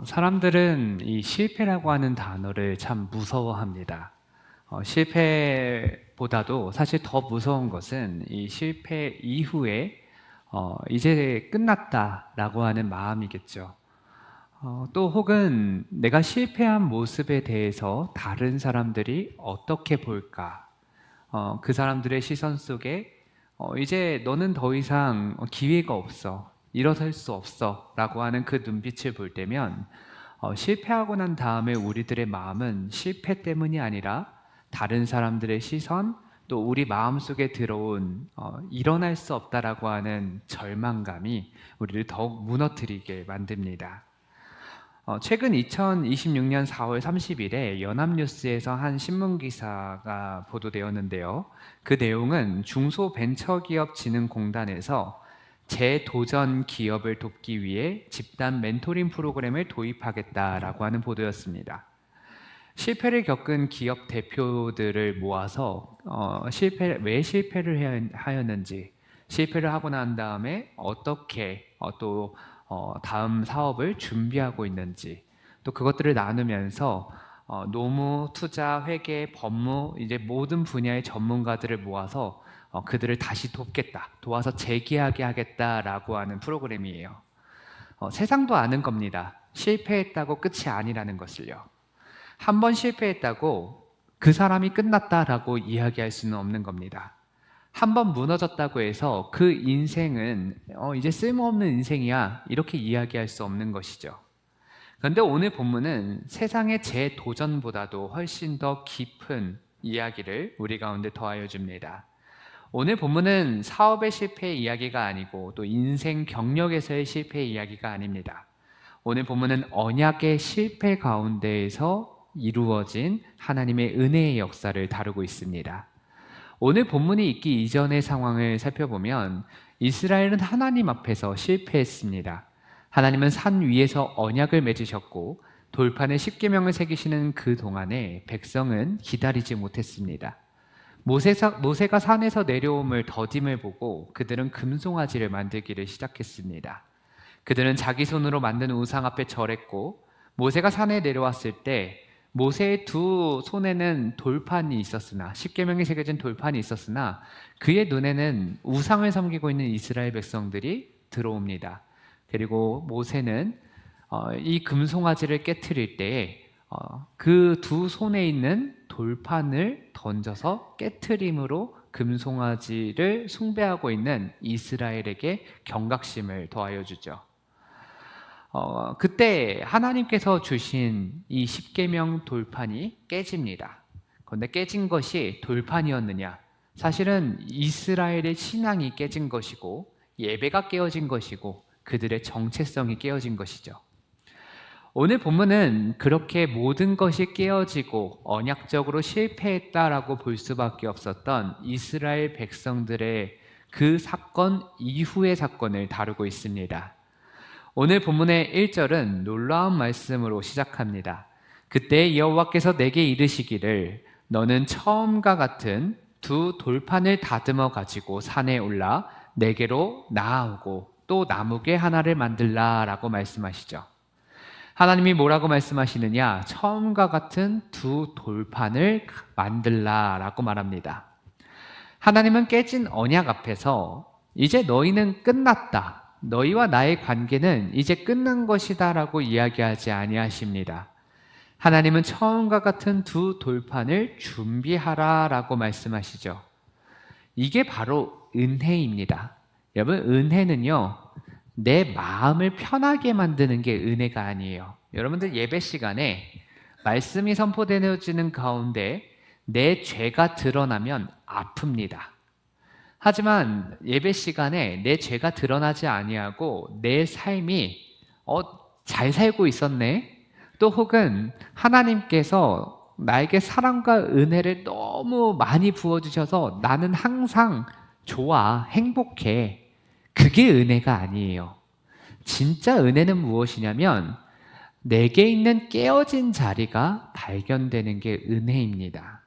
사람들은 이 실패라고 하는 단어를 참 무서워합니다. 실패보다도 사실 더 무서운 것은 이 실패 이후에 이제 끝났다라고 하는 마음이겠죠. 또 혹은 내가 실패한 모습에 대해서 다른 사람들이 어떻게 볼까? 그 사람들의 시선 속에 이제 너는 더 이상 기회가 없어. 일어설 수 없어. 라고 하는 그 눈빛을 볼 때면 실패하고 난 다음에 우리들의 마음은 실패 때문이 아니라 다른 사람들의 시선, 또 우리 마음속에 들어온 일어날 수 없다라고 하는 절망감이 우리를 더욱 무너뜨리게 만듭니다. 최근 2026년 4월 30일에 연합뉴스에서 한 신문 기사가 보도되었는데요. 그 내용은 중소벤처기업진흥공단에서 재도전 기업을 돕기 위해 집단 멘토링 프로그램을 도입하겠다라고 하는 보도였습니다. 실패를 겪은 기업 대표들을 모아서 왜 실패를 하였는지, 실패를 하고 난 다음에 어떻게 또 다음 사업을 준비하고 있는지, 또 그것들을 나누면서 노무, 투자, 회계, 법무 이제 모든 분야의 전문가들을 모아서 그들을 다시 돕겠다, 도와서 재기하게 하겠다라고 하는 프로그램이에요. 세상도 아는 겁니다. 실패했다고 끝이 아니라는 것을요. 한 번 실패했다고 그 사람이 끝났다라고 이야기할 수는 없는 겁니다. 한 번 무너졌다고 해서 그 인생은 이제 쓸모없는 인생이야 이렇게 이야기할 수 없는 것이죠. 그런데 오늘 본문은 세상의 재도전보다도 훨씬 더 깊은 이야기를 우리 가운데 더하여 줍니다. 오늘 본문은 사업의 실패 이야기가 아니고 또 인생 경력에서의 실패 이야기가 아닙니다. 오늘 본문은 언약의 실패 가운데에서 이루어진 하나님의 은혜의 역사를 다루고 있습니다. 오늘 본문이 있기 이전의 상황을 살펴보면 이스라엘은 하나님 앞에서 실패했습니다. 하나님은 산 위에서 언약을 맺으셨고 돌판에 십계명을 새기시는 그 동안에 백성은 기다리지 못했습니다. 모세가 산에서 내려옴을 더딤을 보고 그들은 금송아지를 만들기를 시작했습니다. 그들은 자기 손으로 만든 우상 앞에 절했고 모세가 산에 내려왔을 때 모세의 두 손에는 돌판이 있었으나 십계명이 새겨진 돌판이 있었으나 그의 눈에는 우상을 섬기고 있는 이스라엘 백성들이 들어옵니다. 그리고 모세는 이 금송아지를 깨트릴 때에 그 두 손에 있는 돌판을 던져서 깨트림으로 금송아지를 숭배하고 있는 이스라엘에게 경각심을 더하여 주죠. 그때 하나님께서 주신 이 십계명 돌판이 깨집니다. 그런데 깨진 것이 돌판이었느냐? 사실은 이스라엘의 신앙이 깨진 것이고 예배가 깨어진 것이고 그들의 정체성이 깨어진 것이죠. 오늘 본문은 그렇게 모든 것이 깨어지고 언약적으로 실패했다라고 볼 수밖에 없었던 이스라엘 백성들의 그 사건 이후의 사건을 다루고 있습니다. 오늘 본문의 1절은 놀라운 말씀으로 시작합니다. 그때 여호와께서 내게 이르시기를 너는 처음과 같은 두 돌판을 다듬어 가지고 산에 올라 내게로 나아오고 또 나무개 하나를 만들라 라고 말씀하시죠. 하나님이 뭐라고 말씀하시느냐? 처음과 같은 두 돌판을 만들라 라고 말합니다. 하나님은 깨진 언약 앞에서 이제 너희는 끝났다, 너희와 나의 관계는 이제 끝난 것이다 라고 이야기하지 아니하십니다. 하나님은 처음과 같은 두 돌판을 준비하라 라고 말씀하시죠. 이게 바로 은혜입니다. 여러분, 은혜는요 내 마음을 편하게 만드는 게 은혜가 아니에요. 여러분들 예배 시간에 말씀이 선포되어지는 가운데 내 죄가 드러나면 아픕니다. 하지만 예배 시간에 내 죄가 드러나지 아니하고 내 삶이 잘 살고 있었네, 또 혹은 하나님께서 나에게 사랑과 은혜를 너무 많이 부어주셔서 나는 항상 좋아, 행복해, 그게 은혜가 아니에요. 진짜 은혜는 무엇이냐면 내게 있는 깨어진 자리가 발견되는 게 은혜입니다.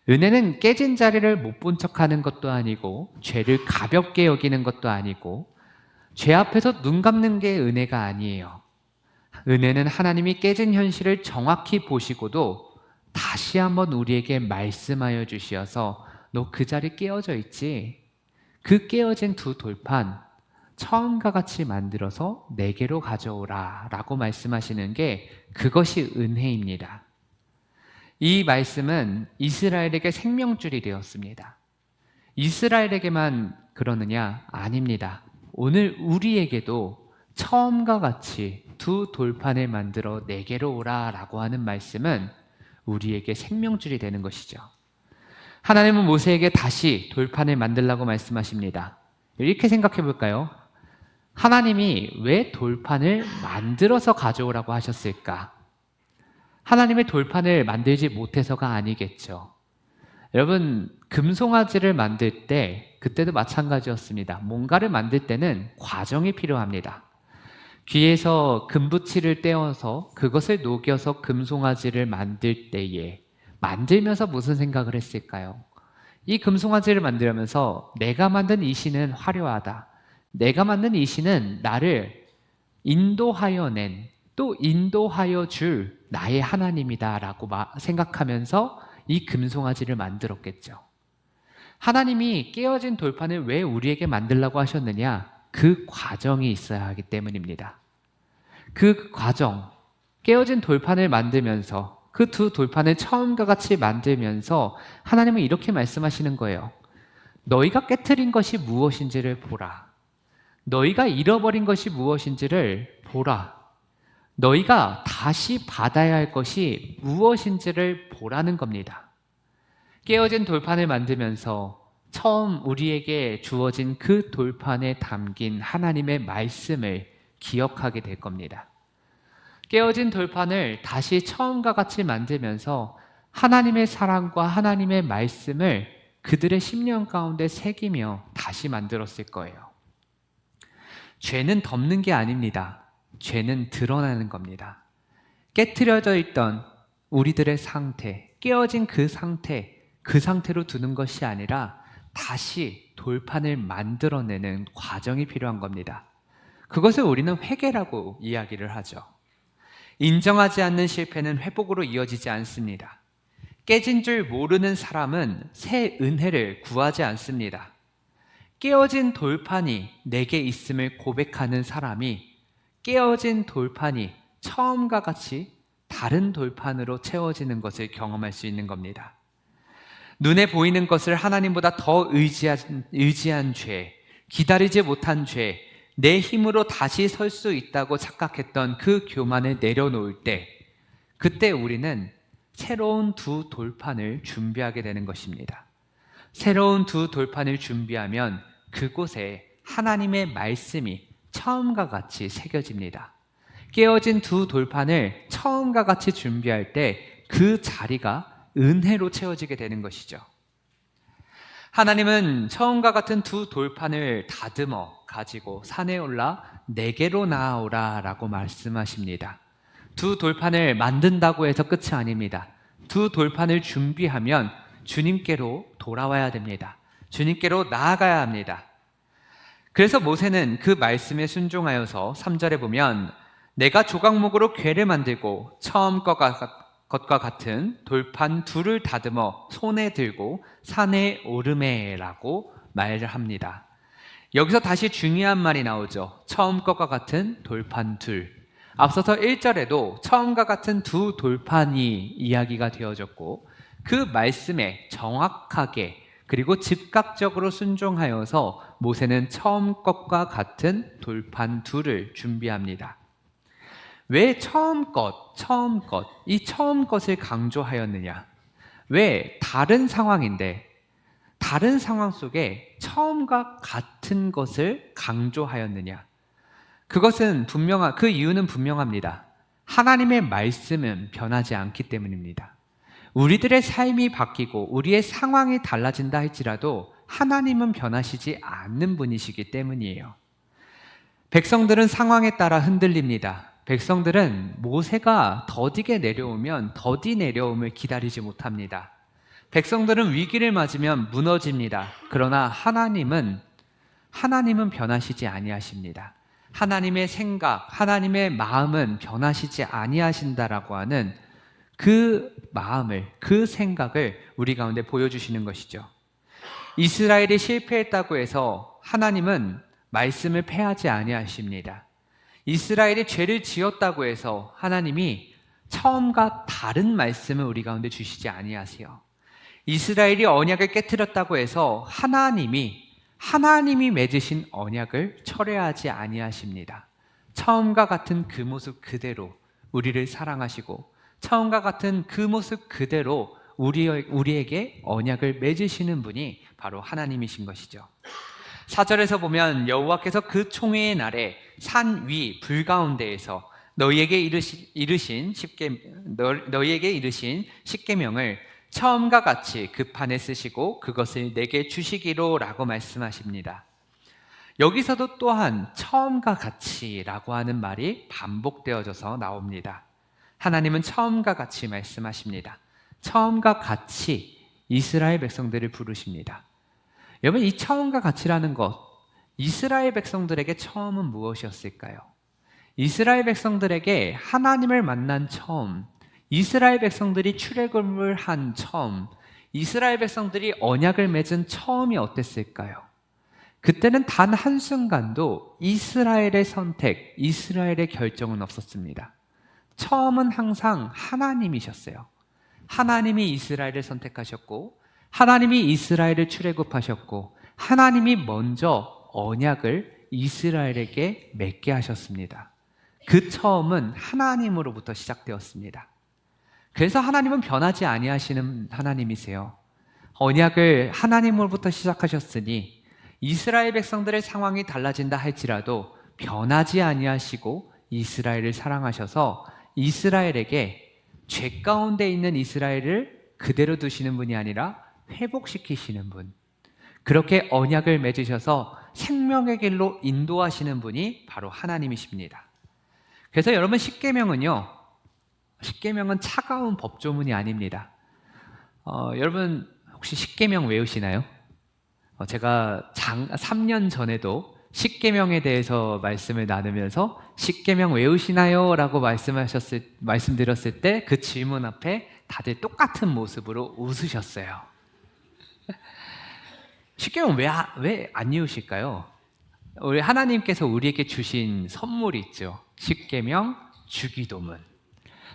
은혜는 깨진 자리를 못 본 척하는 것도 아니고 죄를 가볍게 여기는 것도 아니고 죄 앞에서 눈 감는 게 은혜가 아니에요. 은혜는 하나님이 깨진 현실을 정확히 보시고도 다시 한번 우리에게 말씀하여 주시어서 너 그 자리 깨어져 있지? 그 깨어진 두 돌판 처음과 같이 만들어서 내게로 가져오라 라고 말씀하시는 게 그것이 은혜입니다. 이 말씀은 이스라엘에게 생명줄이 되었습니다. 이스라엘에게만 그러느냐? 아닙니다. 오늘 우리에게도 처음과 같이 두 돌판을 만들어 내게로 오라 라고 하는 말씀은 우리에게 생명줄이 되는 것이죠. 하나님은 모세에게 다시 돌판을 만들라고 말씀하십니다. 이렇게 생각해 볼까요? 하나님이 왜 돌판을 만들어서 가져오라고 하셨을까? 하나님의 돌판을 만들지 못해서가 아니겠죠. 여러분, 금송아지를 만들 때 그때도 마찬가지였습니다. 뭔가를 만들 때는 과정이 필요합니다. 귀에서 금붙이를 떼어서 그것을 녹여서 금송아지를 만들 때에 만들면서 무슨 생각을 했을까요? 이 금송아지를 만들면서 내가 만든 이 신은 화려하다. 내가 만든 이 신은 나를 인도하여 낸, 또 인도하여 줄 나의 하나님이다 라고 생각하면서 이 금송아지를 만들었겠죠. 하나님이 깨어진 돌판을 왜 우리에게 만들라고 하셨느냐? 그 과정이 있어야 하기 때문입니다. 그 과정, 깨어진 돌판을 만들면서 그 두 돌판을 처음과 같이 만들면서 하나님은 이렇게 말씀하시는 거예요. 너희가 깨트린 것이 무엇인지를 보라. 너희가 잃어버린 것이 무엇인지를 보라. 너희가 다시 받아야 할 것이 무엇인지를 보라는 겁니다. 깨어진 돌판을 만들면서 처음 우리에게 주어진 그 돌판에 담긴 하나님의 말씀을 기억하게 될 겁니다. 깨어진 돌판을 다시 처음과 같이 만들면서 하나님의 사랑과 하나님의 말씀을 그들의 심령 가운데 새기며 다시 만들었을 거예요. 죄는 덮는 게 아닙니다. 죄는 드러나는 겁니다. 깨트려져 있던 우리들의 상태, 깨어진 그 상태로 두는 것이 아니라 다시 돌판을 만들어내는 과정이 필요한 겁니다. 그것을 우리는 회개라고 이야기를 하죠. 인정하지 않는 실패는 회복으로 이어지지 않습니다. 깨진 줄 모르는 사람은 새 은혜를 구하지 않습니다. 깨어진 돌판이 내게 있음을 고백하는 사람이 깨어진 돌판이 처음과 같이 다른 돌판으로 채워지는 것을 경험할 수 있는 겁니다. 눈에 보이는 것을 하나님보다 더 의지한 죄, 기다리지 못한 죄, 내 힘으로 다시 설 수 있다고 착각했던 그 교만을 내려놓을 때, 그때 우리는 새로운 두 돌판을 준비하게 되는 것입니다. 새로운 두 돌판을 준비하면 그곳에 하나님의 말씀이 처음과 같이 새겨집니다. 깨어진 두 돌판을 처음과 같이 준비할 때 그 자리가 은혜로 채워지게 되는 것이죠. 하나님은 처음과 같은 두 돌판을 다듬어 가지고 산에 올라 내게로 나아오라 라고 말씀하십니다. 두 돌판을 만든다고 해서 끝이 아닙니다. 두 돌판을 준비하면 주님께로 돌아와야 됩니다. 주님께로 나아가야 합니다. 그래서 모세는 그 말씀에 순종하여서 3절에 보면 내가 조각목으로 궤를 만들고 처음 것과 같은 돌판 둘을 다듬어 손에 들고 산에 오르메라고 말을 합니다. 여기서 다시 중요한 말이 나오죠. 처음 것과 같은 돌판 둘. 앞서서 1절에도 처음과 같은 두 돌판이 이야기가 되어졌고 그 말씀에 정확하게 그리고 즉각적으로 순종하여서 모세는 처음 것과 같은 돌판 둘을 준비합니다. 왜 처음 것, 이 처음 것을 강조하였느냐? 왜 다른 상황인데, 다른 상황 속에 처음과 같은 것을 강조하였느냐? 그 이유는 분명합니다. 하나님의 말씀은 변하지 않기 때문입니다. 우리들의 삶이 바뀌고 우리의 상황이 달라진다 할지라도 하나님은 변하시지 않는 분이시기 때문이에요. 백성들은 상황에 따라 흔들립니다. 백성들은 모세가 더디게 내려오면 더디 내려옴을 기다리지 못합니다. 백성들은 위기를 맞으면 무너집니다. 그러나 하나님은 변하시지 아니하십니다. 하나님의 생각, 하나님의 마음은 변하시지 아니하신다라고 하는 그 마음을, 그 생각을 우리 가운데 보여주시는 것이죠. 이스라엘이 실패했다고 해서 하나님은 말씀을 폐하지 아니하십니다. 이스라엘이 죄를 지었다고 해서 하나님이 처음과 다른 말씀을 우리 가운데 주시지 아니하세요. 이스라엘이 언약을 깨트렸다고 해서 하나님이 맺으신 언약을 철회하지 아니하십니다. 처음과 같은 그 모습 그대로 우리를 사랑하시고 처음과 같은 그 모습 그대로 우리에게 언약을 맺으시는 분이 바로 하나님이신 것이죠. 4절에서 보면 여호와께서 그 총회의 날에 산 위 불 가운데에서 너희에게 이르신 십계명을 처음과 같이 그 판에 쓰시고 그것을 내게 주시기로라고 말씀하십니다. 여기서도 또한 처음과 같이라고 하는 말이 반복되어져서 나옵니다. 하나님은 처음과 같이 말씀하십니다. 처음과 같이 이스라엘 백성들을 부르십니다. 여러분, 이 처음과 같이라는 것, 이스라엘 백성들에게 처음은 무엇이었을까요? 이스라엘 백성들에게 하나님을 만난 처음, 이스라엘 백성들이 출애굽을 한 처음, 이스라엘 백성들이 언약을 맺은 처음이 어땠을까요? 그때는 단 한순간도 이스라엘의 선택, 이스라엘의 결정은 없었습니다. 처음은 항상 하나님이셨어요. 하나님이 이스라엘을 선택하셨고 하나님이 이스라엘을 출애굽하셨고 하나님이 먼저 언약을 이스라엘에게 맺게 하셨습니다. 그 처음은 하나님으로부터 시작되었습니다. 그래서 하나님은 변하지 아니하시는 하나님이세요. 언약을 하나님으로부터 시작하셨으니 이스라엘 백성들의 상황이 달라진다 할지라도 변하지 아니하시고 이스라엘을 사랑하셔서 이스라엘에게 죄 가운데 있는 이스라엘을 그대로 두시는 분이 아니라 회복시키시는 분, 그렇게 언약을 맺으셔서 생명의 길로 인도하시는 분이 바로 하나님이십니다. 그래서 여러분, 십계명은 차가운 법조문이 아닙니다. 여러분 혹시 십계명 외우시나요? 제가 3년 전에도 십계명에 대해서 말씀을 나누면서 십계명 외우시나요? 라고 말씀드렸을 때 그 질문 앞에 다들 똑같은 모습으로 웃으셨어요. 십계명 왜 안 외우실까요? 우리 하나님께서 우리에게 주신 선물이 있죠. 십계명, 주기도문.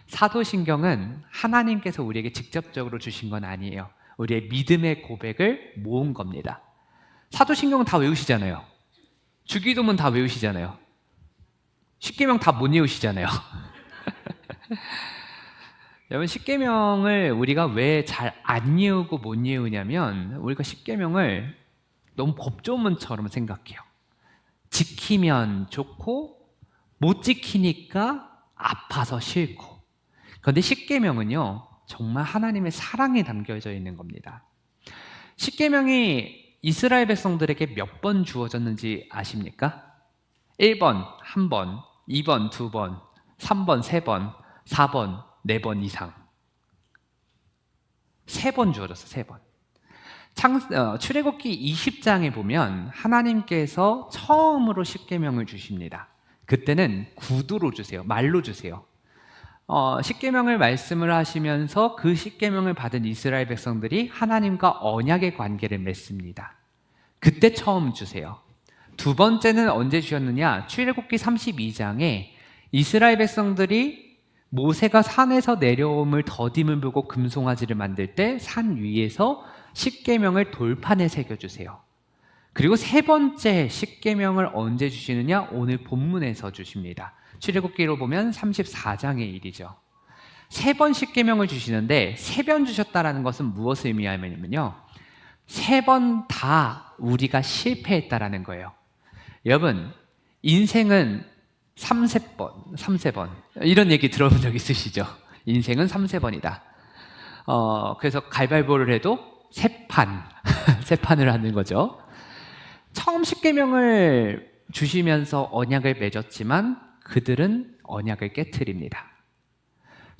사도신경은 하나님께서 우리에게 직접적으로 주신 건 아니에요. 우리의 믿음의 고백을 모은 겁니다. 사도신경은 다 외우시잖아요. 주기도문 다 외우시잖아요. 십계명 다 못 외우시잖아요. 여러분, 십계명을 우리가 왜 잘 안 외우고 못 외우냐면 우리가 십계명을 너무 법조문처럼 생각해요. 지키면 좋고 못 지키니까 아파서 싫고. 그런데 십계명은요, 정말 하나님의 사랑이 담겨져 있는 겁니다. 십계명이 이스라엘 백성들에게 몇 번 주어졌는지 아십니까? 1번 1번, 2번 2번, 3번 3번, 4번 4번 이상. 3번 주어졌어, 3번. 출애굽기 20장에 보면 하나님께서 처음으로 십계명을 주십니다. 그때는 구두로 주세요. 말로 주세요. 십계명을 말씀을 하시면서 그 십계명을 받은 이스라엘 백성들이 하나님과 언약의 관계를 맺습니다. 그때 처음 주세요. 두 번째는 언제 주셨느냐? 출애굽기 32장에 이스라엘 백성들이 모세가 산에서 내려옴을 더딤을 보고 금송아지를 만들 때 산 위에서 십계명을 돌판에 새겨주세요. 그리고 세 번째 십계명을 언제 주시느냐? 오늘 본문에서 주십니다. 출애굽기로 보면 34장의 일이죠. 3번 십계명을 주시는데 3번 주셨다는 것은 무엇을 의미하냐면요, 3번 다 우리가 실패했다라는 거예요. 여러분, 인생은 3세번 이런 얘기 들어본 적 있으시죠? 인생은 3세번이다. 그래서 가위바위보를 해도 3판 세 판을 하는 거죠. 처음 십계명을 주시면서 언약을 맺었지만 그들은 언약을 깨트립니다.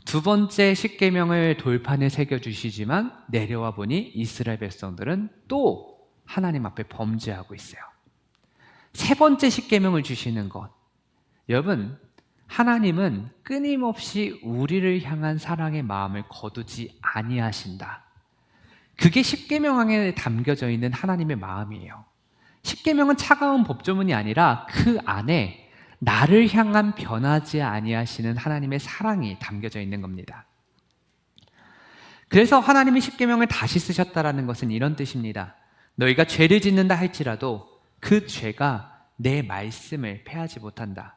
두 번째 십계명을 돌판에 새겨주시지만 내려와 보니 이스라엘 백성들은 또 하나님 앞에 범죄하고 있어요. 세 번째 십계명을 주시는 것, 여러분, 하나님은 끊임없이 우리를 향한 사랑의 마음을 거두지 아니하신다. 그게 십계명에 담겨져 있는 하나님의 마음이에요. 십계명은 차가운 법조문이 아니라 그 안에 나를 향한 변하지 아니하시는 하나님의 사랑이 담겨져 있는 겁니다. 그래서 하나님이 십계명을 다시 쓰셨다라는 것은 이런 뜻입니다. 너희가 죄를 짓는다 할지라도 그 죄가 내 말씀을 패하지 못한다.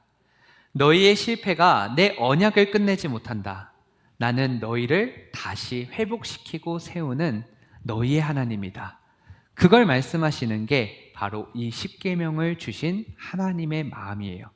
너희의 실패가 내 언약을 끝내지 못한다. 나는 너희를 다시 회복시키고 세우는 너희의 하나님이다. 그걸 말씀하시는 게 바로 이 십계명을 주신 하나님의 마음이에요.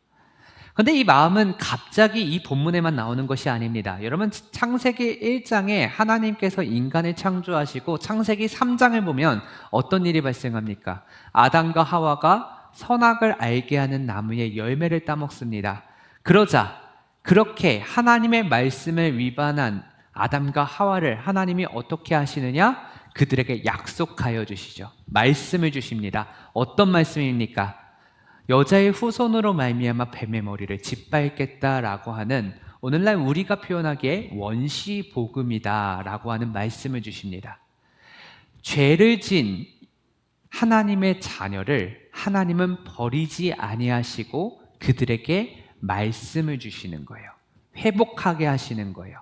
그런데 이 마음은 갑자기 이 본문에만 나오는 것이 아닙니다. 여러분, 창세기 1장에 하나님께서 인간을 창조하시고 창세기 3장을 보면 어떤 일이 발생합니까? 아담과 하와가 선악을 알게 하는 나무의 열매를 따먹습니다. 그러자 그렇게 하나님의 말씀을 위반한 아담과 하와를 하나님이 어떻게 하시느냐? 그들에게 약속하여 주시죠. 말씀을 주십니다. 어떤 말씀입니까? 여자의 후손으로 말미암아 뱀의 머리를 짓밟겠다라고 하는, 오늘날 우리가 표현하기에 원시복음이다라고 하는 말씀을 주십니다. 죄를 진 하나님의 자녀를 하나님은 버리지 아니하시고 그들에게 말씀을 주시는 거예요. 회복하게 하시는 거예요.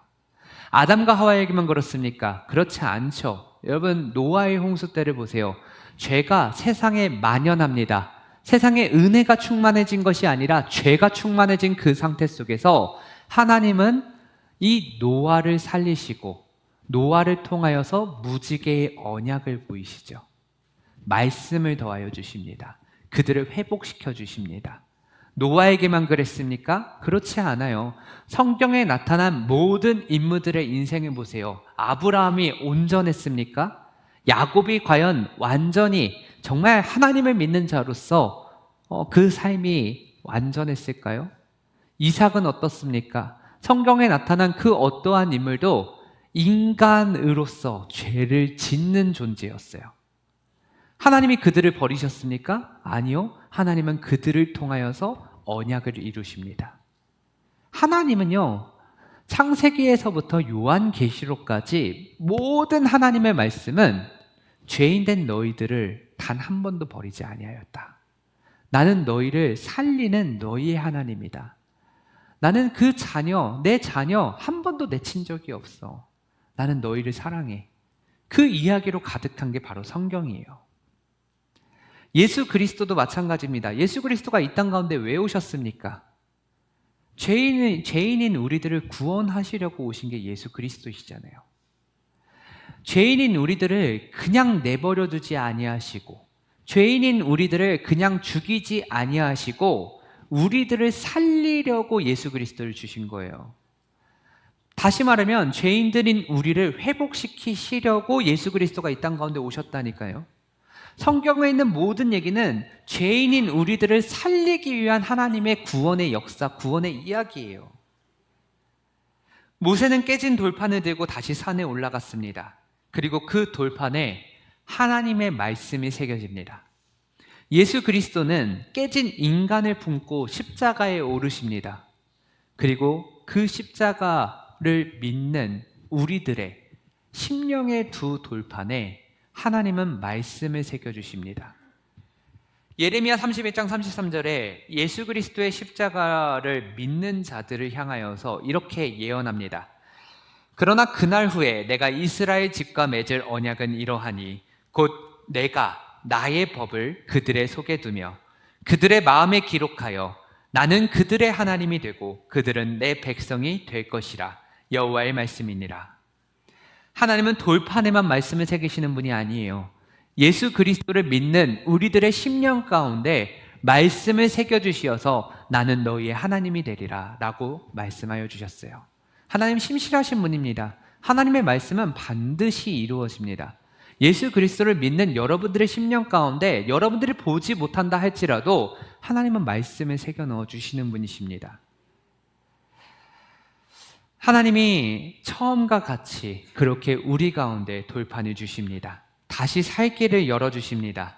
아담과 하와에게만 그렇습니까? 그렇지 않죠. 여러분, 노아의 홍수 때를 보세요. 죄가 세상에 만연합니다. 세상에 은혜가 충만해진 것이 아니라 죄가 충만해진 그 상태 속에서 하나님은 이 노아를 살리시고 노아를 통하여서 무지개의 언약을 보이시죠. 말씀을 더하여 주십니다. 그들을 회복시켜 주십니다. 노아에게만 그랬습니까? 그렇지 않아요. 성경에 나타난 모든 인물들의 인생을 보세요. 아브라함이 온전했습니까? 야곱이 과연 완전히 정말 하나님을 믿는 자로서 그 삶이 완전했을까요? 이삭은 어떻습니까? 성경에 나타난 그 어떠한 인물도 인간으로서 죄를 짓는 존재였어요. 하나님이 그들을 버리셨습니까? 아니요. 하나님은 그들을 통하여서 언약을 이루십니다. 하나님은요, 창세기에서부터 요한계시록까지 모든 하나님의 말씀은 죄인된 너희들을 단 한 번도 버리지 아니하였다. 나는 너희를 살리는 너희의 하나님이다. 나는 그 자녀, 내 자녀 한 번도 내친 적이 없어. 나는 너희를 사랑해. 그 이야기로 가득한 게 바로 성경이에요. 예수 그리스도도 마찬가지입니다. 예수 그리스도가 이 땅 가운데 왜 오셨습니까? 죄인인 우리들을 구원하시려고 오신 게 예수 그리스도이시잖아요. 죄인인 우리들을 그냥 내버려 두지 아니하시고, 죄인인 우리들을 그냥 죽이지 아니하시고, 우리들을 살리려고 예수 그리스도를 주신 거예요. 다시 말하면 죄인들인 우리를 회복시키시려고 예수 그리스도가 이 땅 가운데 오셨다니까요. 성경에 있는 모든 얘기는 죄인인 우리들을 살리기 위한 하나님의 구원의 역사, 구원의 이야기예요. 모세는 깨진 돌판을 들고 다시 산에 올라갔습니다. 그리고 그 돌판에 하나님의 말씀이 새겨집니다. 예수 그리스도는 깨진 인간을 품고 십자가에 오르십니다. 그리고 그 십자가를 믿는 우리들의 심령의 두 돌판에 하나님은 말씀을 새겨주십니다. 예레미야 31장 33절에 예수 그리스도의 십자가를 믿는 자들을 향하여서 이렇게 예언합니다. 그러나 그날 후에 내가 이스라엘 집과 맺을 언약은 이러하니 곧 내가 나의 법을 그들의 속에 두며 그들의 마음에 기록하여 나는 그들의 하나님이 되고 그들은 내 백성이 될 것이라. 여호와의 말씀이니라. 하나님은 돌판에만 말씀을 새기시는 분이 아니에요. 예수 그리스도를 믿는 우리들의 심령 가운데 말씀을 새겨주시어서 나는 너희의 하나님이 되리라 라고 말씀하여 주셨어요. 하나님 신실하신 분입니다. 하나님의 말씀은 반드시 이루어집니다. 예수 그리스도를 믿는 여러분들의 심령 가운데 여러분들이 보지 못한다 할지라도 하나님은 말씀을 새겨 넣어 주시는 분이십니다. 하나님이 처음과 같이 그렇게 우리 가운데 돌판을 주십니다. 다시 살 길을 열어주십니다.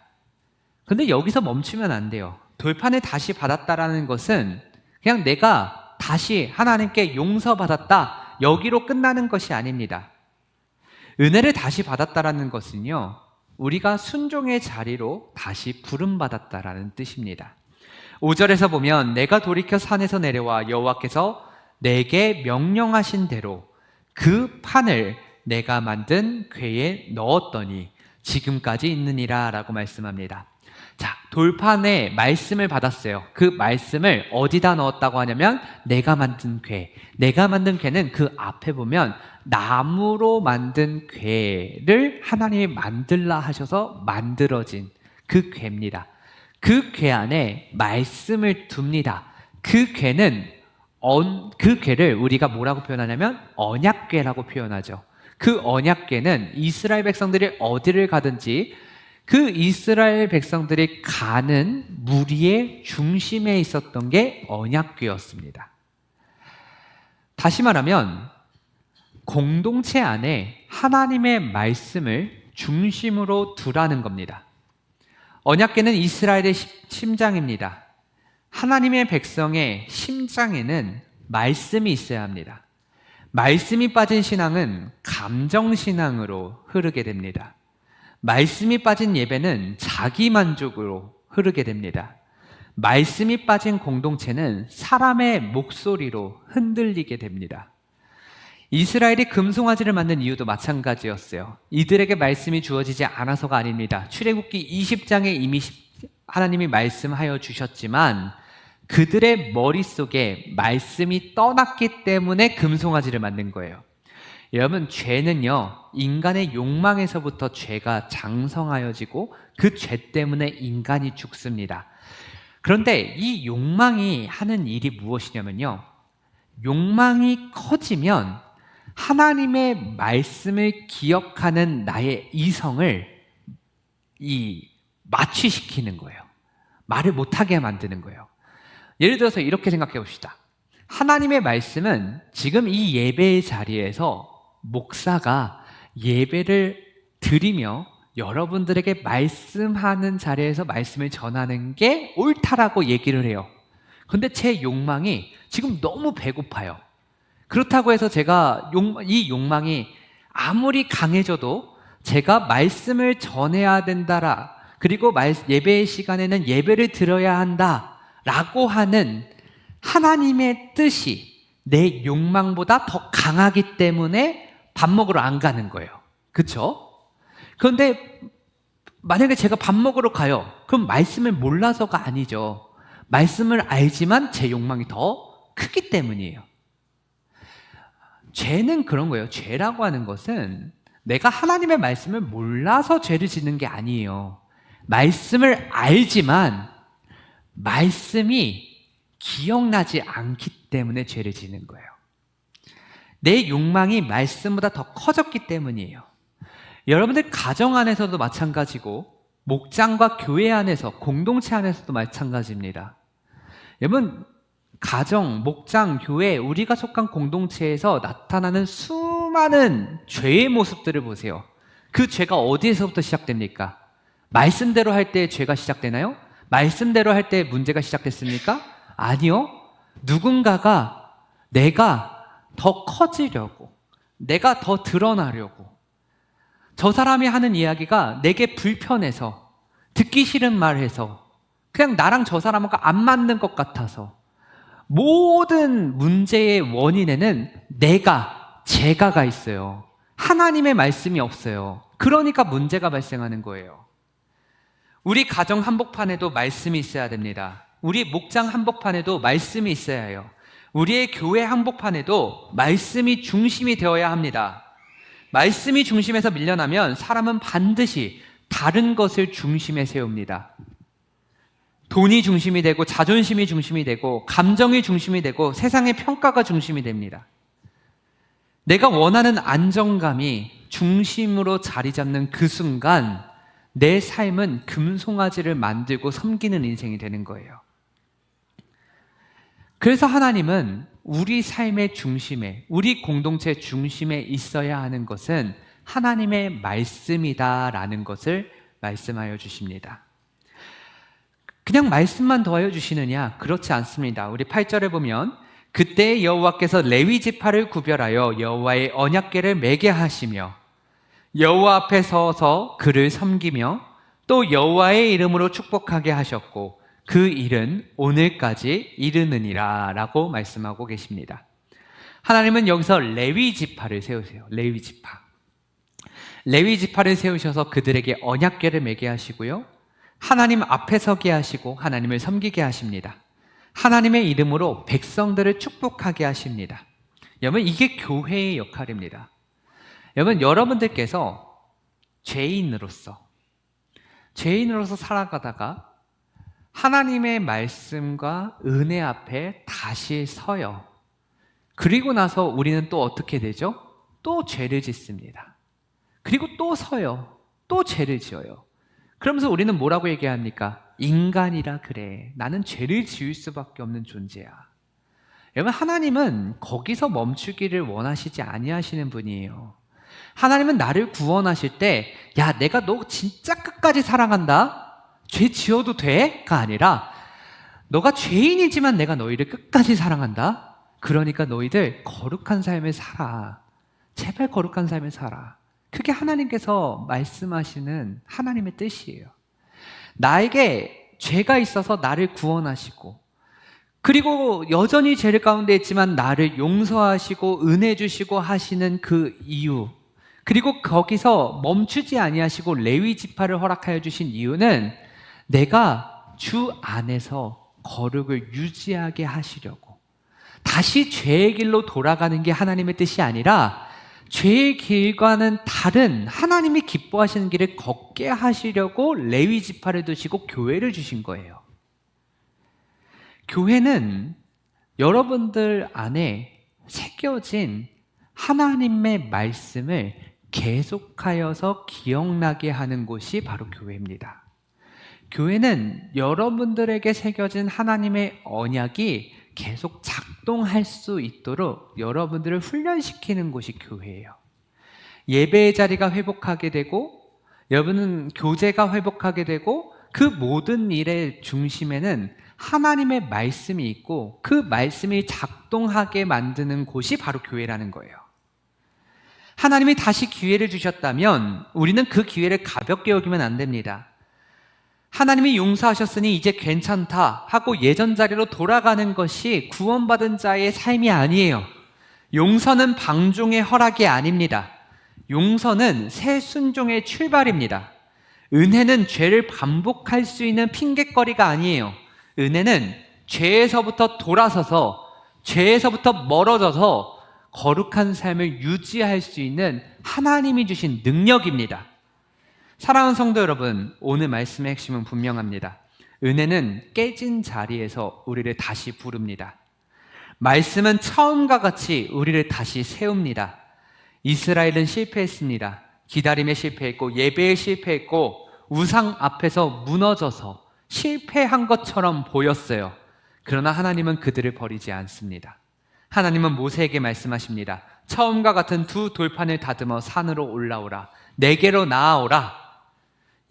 근데 여기서 멈추면 안 돼요. 돌판을 다시 받았다라는 것은 그냥 내가 다시 하나님께 용서받았다, 여기로 끝나는 것이 아닙니다. 은혜를 다시 받았다라는 것은요, 우리가 순종의 자리로 다시 부름받았다라는 뜻입니다. 5절에서 보면 내가 돌이켜 산에서 내려와 여호와께서 내게 명령하신 대로 그 판을 내가 만든 궤에 넣었더니 지금까지 있느니라 라고 말씀합니다. 자, 돌판에 말씀을 받았어요. 그 말씀을 어디다 넣었다고 하냐면 내가 만든 궤. 내가 만든 궤는 그 앞에 보면 나무로 만든 궤를 하나님이 만들라 하셔서 만들어진 그 궤입니다. 그 궤 안에 말씀을 둡니다. 그 궤를 우리가 뭐라고 표현하냐면 언약궤라고 표현하죠. 그 언약궤는 이스라엘 백성들이 어디를 가든지 그 이스라엘 백성들이 가는 무리의 중심에 있었던 게 언약궤였습니다. 다시 말하면 공동체 안에 하나님의 말씀을 중심으로 두라는 겁니다. 언약궤는 이스라엘의 심장입니다. 하나님의 백성의 심장에는 말씀이 있어야 합니다. 말씀이 빠진 신앙은 감정신앙으로 흐르게 됩니다. 말씀이 빠진 예배는 자기만족으로 흐르게 됩니다. 말씀이 빠진 공동체는 사람의 목소리로 흔들리게 됩니다. 이스라엘이 금송아지를 만든 이유도 마찬가지였어요. 이들에게 말씀이 주어지지 않아서가 아닙니다. 출애굽기 20장에 이미 하나님이 말씀하여 주셨지만 그들의 머릿속에 말씀이 떠났기 때문에 금송아지를 만든 거예요. 여러분, 죄는요, 인간의 욕망에서부터 죄가 장성하여지고 그 죄 때문에 인간이 죽습니다. 그런데 이 욕망이 하는 일이 무엇이냐면요, 욕망이 커지면 하나님의 말씀을 기억하는 나의 이성을 마취시키는 거예요. 말을 못하게 만드는 거예요. 예를 들어서 이렇게 생각해 봅시다. 하나님의 말씀은 지금 이 예배의 자리에서 목사가 예배를 드리며 여러분들에게 말씀하는 자리에서 말씀을 전하는 게 옳다라고 얘기를 해요. 근데 제 욕망이 지금 너무 배고파요. 그렇다고 해서 제가 이 욕망이 아무리 강해져도 제가 말씀을 전해야 된다라, 그리고 예배의 시간에는 예배를 드려야 한다라고 하는 하나님의 뜻이 내 욕망보다 더 강하기 때문에 밥 먹으러 안 가는 거예요. 그렇죠? 그런데 만약에 제가 밥 먹으러 가요. 그럼 말씀을 몰라서가 아니죠. 말씀을 알지만 제 욕망이 더 크기 때문이에요. 죄는 그런 거예요. 죄라고 하는 것은 내가 하나님의 말씀을 몰라서 죄를 짓는 게 아니에요. 말씀을 알지만 말씀이 기억나지 않기 때문에 죄를 짓는 거예요. 내 욕망이 말씀보다 더 커졌기 때문이에요. 여러분들 가정 안에서도 마찬가지고 목장과 교회 안에서, 공동체 안에서도 마찬가지입니다. 여러분, 가정, 목장, 교회, 우리가 속한 공동체에서 나타나는 수많은 죄의 모습들을 보세요. 그 죄가 어디에서부터 시작됩니까? 말씀대로 할 때 죄가 시작되나요? 말씀대로 할 때 문제가 시작됐습니까? 아니요. 누군가가 내가 더 커지려고, 내가 더 드러나려고, 저 사람이 하는 이야기가 내게 불편해서, 듣기 싫은 말 해서, 그냥 나랑 저 사람하고 안 맞는 것 같아서, 모든 문제의 원인에는 제가가 있어요. 하나님의 말씀이 없어요. 그러니까 문제가 발생하는 거예요. 우리 가정 한복판에도 말씀이 있어야 됩니다. 우리 목장 한복판에도 말씀이 있어야 해요. 우리의 교회 한복판에도 말씀이 중심이 되어야 합니다. 말씀이 중심에서 밀려나면 사람은 반드시 다른 것을 중심에 세웁니다. 돈이 중심이 되고, 자존심이 중심이 되고, 감정이 중심이 되고, 세상의 평가가 중심이 됩니다. 내가 원하는 안정감이 중심으로 자리 잡는 그 순간 내 삶은 금송아지를 만들고 섬기는 인생이 되는 거예요. 그래서 하나님은 우리 삶의 중심에, 우리 공동체 중심에 있어야 하는 것은 하나님의 말씀이다라는 것을 말씀하여 주십니다. 그냥 말씀만 더하여 주시느냐? 그렇지 않습니다. 우리 8절에 보면 그때 여호와께서 레위 지파를 구별하여 여호와의 언약궤를 매게 하시며 여호와 앞에 서서 그를 섬기며 또 여호와의 이름으로 축복하게 하셨고 그 일은 오늘까지 이르느니라 라고 말씀하고 계십니다. 하나님은 여기서 레위 지파를 세우세요. 레위 지파. 레위 지파를 세우셔서 그들에게 언약궤를 매게 하시고요. 하나님 앞에 서게 하시고 하나님을 섬기게 하십니다. 하나님의 이름으로 백성들을 축복하게 하십니다. 여러분, 이게 교회의 역할입니다. 여러분, 여러분들께서 죄인으로서 살아가다가 하나님의 말씀과 은혜 앞에 다시 서요. 그리고 나서 우리는 또 어떻게 되죠? 또 죄를 짓습니다. 그리고 또 서요. 또 죄를 지어요. 그러면서 우리는 뭐라고 얘기합니까? 인간이라 그래. 나는 죄를 지을 수밖에 없는 존재야. 여러분, 하나님은 거기서 멈추기를 원하시지 아니하시는 분이에요. 하나님은 나를 구원하실 때, 야, 내가 너 진짜 끝까지 사랑한다? 죄 지어도 돼? 가 아니라, 너가 죄인이지만 내가 너희를 끝까지 사랑한다? 그러니까 너희들 거룩한 삶을 살아. 제발 거룩한 삶을 살아. 그게 하나님께서 말씀하시는 하나님의 뜻이에요. 나에게 죄가 있어서 나를 구원하시고, 그리고 여전히 죄를 가운데 있지만 나를 용서하시고 은혜 주시고 하시는 그 이유, 그리고 거기서 멈추지 아니하시고 레위 지파를 허락하여 주신 이유는 내가 주 안에서 거룩을 유지하게 하시려고, 다시 죄의 길로 돌아가는 게 하나님의 뜻이 아니라 죄의 길과는 다른 하나님이 기뻐하시는 길을 걷게 하시려고 레위 지파를 두시고 교회를 주신 거예요. 교회는 여러분들 안에 새겨진 하나님의 말씀을 계속하여서 기억나게 하는 곳이 바로 교회입니다. 교회는 여러분들에게 새겨진 하나님의 언약이 계속 작동할 수 있도록 여러분들을 훈련시키는 곳이 교회예요. 예배의 자리가 회복하게 되고, 여러분은 교제가 회복하게 되고, 그 모든 일의 중심에는 하나님의 말씀이 있고 그 말씀이 작동하게 만드는 곳이 바로 교회라는 거예요. 하나님이 다시 기회를 주셨다면 우리는 그 기회를 가볍게 여기면 안 됩니다. 하나님이 용서하셨으니 이제 괜찮다 하고 예전 자리로 돌아가는 것이 구원받은 자의 삶이 아니에요. 용서는 방종의 허락이 아닙니다. 용서는 새 순종의 출발입니다. 은혜는 죄를 반복할 수 있는 핑곗거리가 아니에요. 은혜는 죄에서부터 돌아서서, 죄에서부터 멀어져서 거룩한 삶을 유지할 수 있는 하나님이 주신 능력입니다. 사랑하는 성도 여러분, 오늘 말씀의 핵심은 분명합니다. 은혜는 깨진 자리에서 우리를 다시 부릅니다. 말씀은 처음과 같이 우리를 다시 세웁니다. 이스라엘은 실패했습니다. 기다림에 실패했고 예배에 실패했고 우상 앞에서 무너져서 실패한 것처럼 보였어요. 그러나 하나님은 그들을 버리지 않습니다. 하나님은 모세에게 말씀하십니다. 처음과 같은 두 돌판을 다듬어 산으로 올라오라. 내게로 나아오라.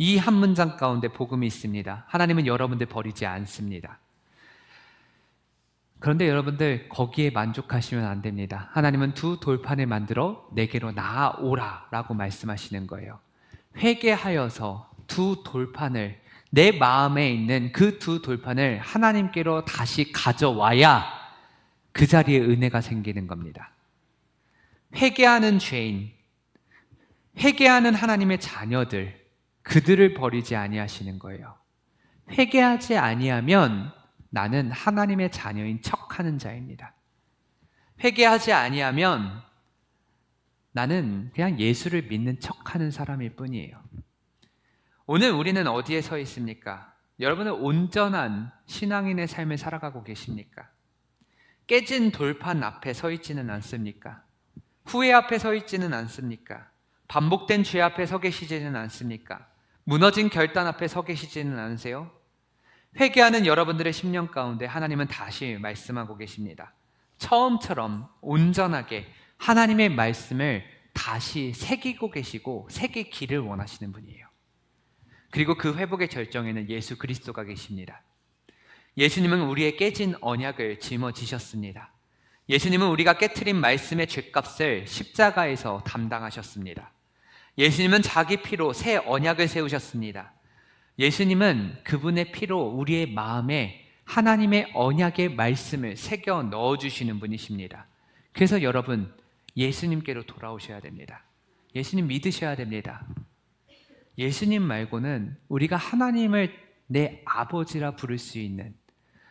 이 한 문장 가운데 복음이 있습니다. 하나님은 여러분들 버리지 않습니다. 그런데 여러분들 거기에 만족하시면 안 됩니다. 하나님은 두 돌판을 만들어 내게로 나아오라 라고 말씀하시는 거예요. 회개하여서 두 돌판을, 내 마음에 있는 그 두 돌판을 하나님께로 다시 가져와야 그 자리에 은혜가 생기는 겁니다. 회개하는 죄인, 회개하는 하나님의 자녀들, 그들을 버리지 아니하시는 거예요. 회개하지 아니하면 나는 하나님의 자녀인 척하는 자입니다. 회개하지 아니하면 나는 그냥 예수를 믿는 척하는 사람일 뿐이에요. 오늘 우리는 어디에 서 있습니까? 여러분은 온전한 신앙인의 삶을 살아가고 계십니까? 깨진 돌판 앞에 서 있지는 않습니까? 후회 앞에 서 있지는 않습니까? 반복된 죄 앞에 서 계시지는 않습니까? 무너진 결단 앞에 서 계시지는 않으세요? 회개하는 여러분들의 심령 가운데 하나님은 다시 말씀하고 계십니다. 처음처럼 온전하게 하나님의 말씀을 다시 새기고 계시고 새기기를 원하시는 분이에요. 그리고 그 회복의 절정에는 예수 그리스도가 계십니다. 예수님은 우리의 깨진 언약을 짊어지셨습니다. 예수님은 우리가 깨트린 말씀의 죗값을 십자가에서 담당하셨습니다. 예수님은 자기 피로 새 언약을 세우셨습니다. 예수님은 그분의 피로 우리의 마음에 하나님의 언약의 말씀을 새겨 넣어주시는 분이십니다. 그래서 여러분, 예수님께로 돌아오셔야 됩니다. 예수님 믿으셔야 됩니다. 예수님 말고는 우리가 하나님을 내 아버지라 부를 수 있는,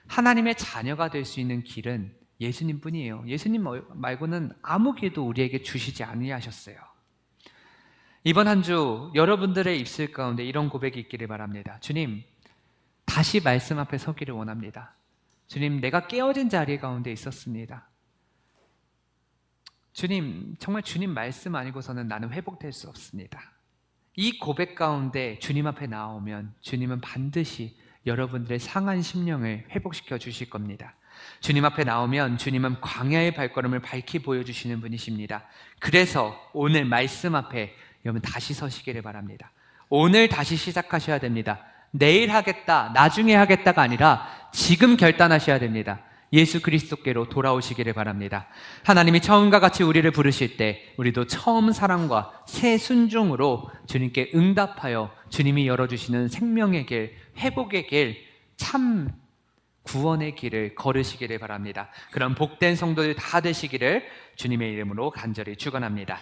하나님의 자녀가 될 수 있는 길은 예수님 뿐이에요. 예수님 말고는 아무 길도 우리에게 주시지 아니하셨어요. 이번 한 주 여러분들의 입술 가운데 이런 고백이 있기를 바랍니다. 주님, 다시 말씀 앞에 서기를 원합니다. 주님, 내가 깨어진 자리 가운데 있었습니다. 주님, 정말 주님 말씀 아니고서는 나는 회복될 수 없습니다. 이 고백 가운데 주님 앞에 나오면 주님은 반드시 여러분들의 상한 심령을 회복시켜 주실 겁니다. 주님 앞에 나오면 주님은 광야의 발걸음을 밝히 보여주시는 분이십니다. 그래서 오늘 말씀 앞에 여러분 다시 서시기를 바랍니다. 오늘 다시 시작하셔야 됩니다. 내일 하겠다, 나중에 하겠다가 아니라 지금 결단하셔야 됩니다. 예수 그리스도께로 돌아오시기를 바랍니다. 하나님이 처음과 같이 우리를 부르실 때 우리도 처음 사랑과 새 순종으로 주님께 응답하여 주님이 열어주시는 생명의 길, 회복의 길, 참 구원의 길을 걸으시기를 바랍니다. 그런 복된 성도들 다 되시기를 주님의 이름으로 간절히 축원합니다.